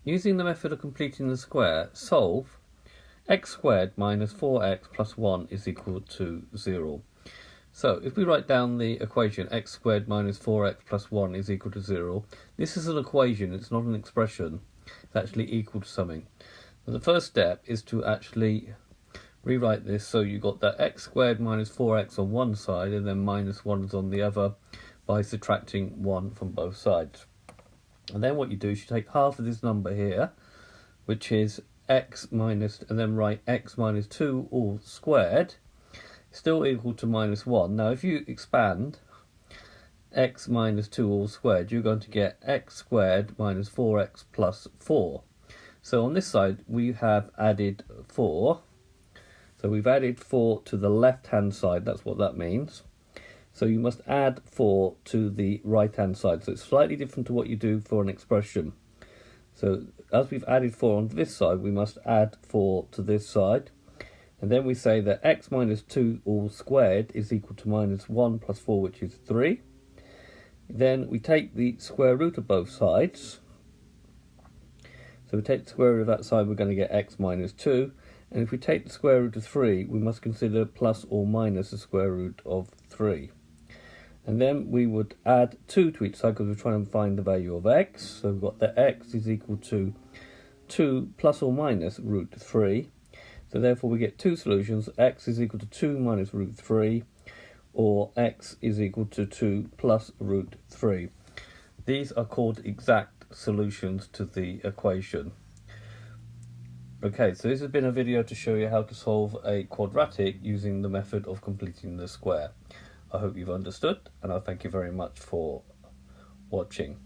Using the method of completing the square, solve x squared minus 4x plus 1 is equal to 0. So if we write down the equation x squared minus 4x plus 1 is equal to 0, this is an equation, it's not an expression, it's actually equal to something. So the first step is to actually rewrite this so you've got that x squared minus 4x on one side and then minus 1 is on the other by subtracting 1 from both sides. And then what you do is you take half of this number here, which is x minus, and then write x minus 2 all squared, still equal to minus 1. Now if you expand x minus 2 all squared, you're going to get x squared minus 4x plus 4. So on this side we have added 4. So we've added 4 to the left hand side, that's what that means. So you must add 4 to the right hand side. So it's slightly different to what you do for an expression. So as we've added 4 on this side, we must add 4 to this side. And then we say that x minus 2 all squared is equal to minus 1 plus 4, which is 3. Then we take the square root of both sides. So we take the square root of that side, we're going to get x minus 2. And if we take the square root of 3, we must consider plus or minus the square root of 3. And then we would add 2 to each side because we're trying to find the value of x. So we've got that x is equal to 2 plus or minus root 3. So therefore we get two solutions. X is equal to 2 minus root 3, or x is equal to 2 plus root 3. These are called exact solutions to the equation. Okay, so this has been a video to show you how to solve a quadratic using the method of completing the square. I hope you've understood, and I thank you very much for watching.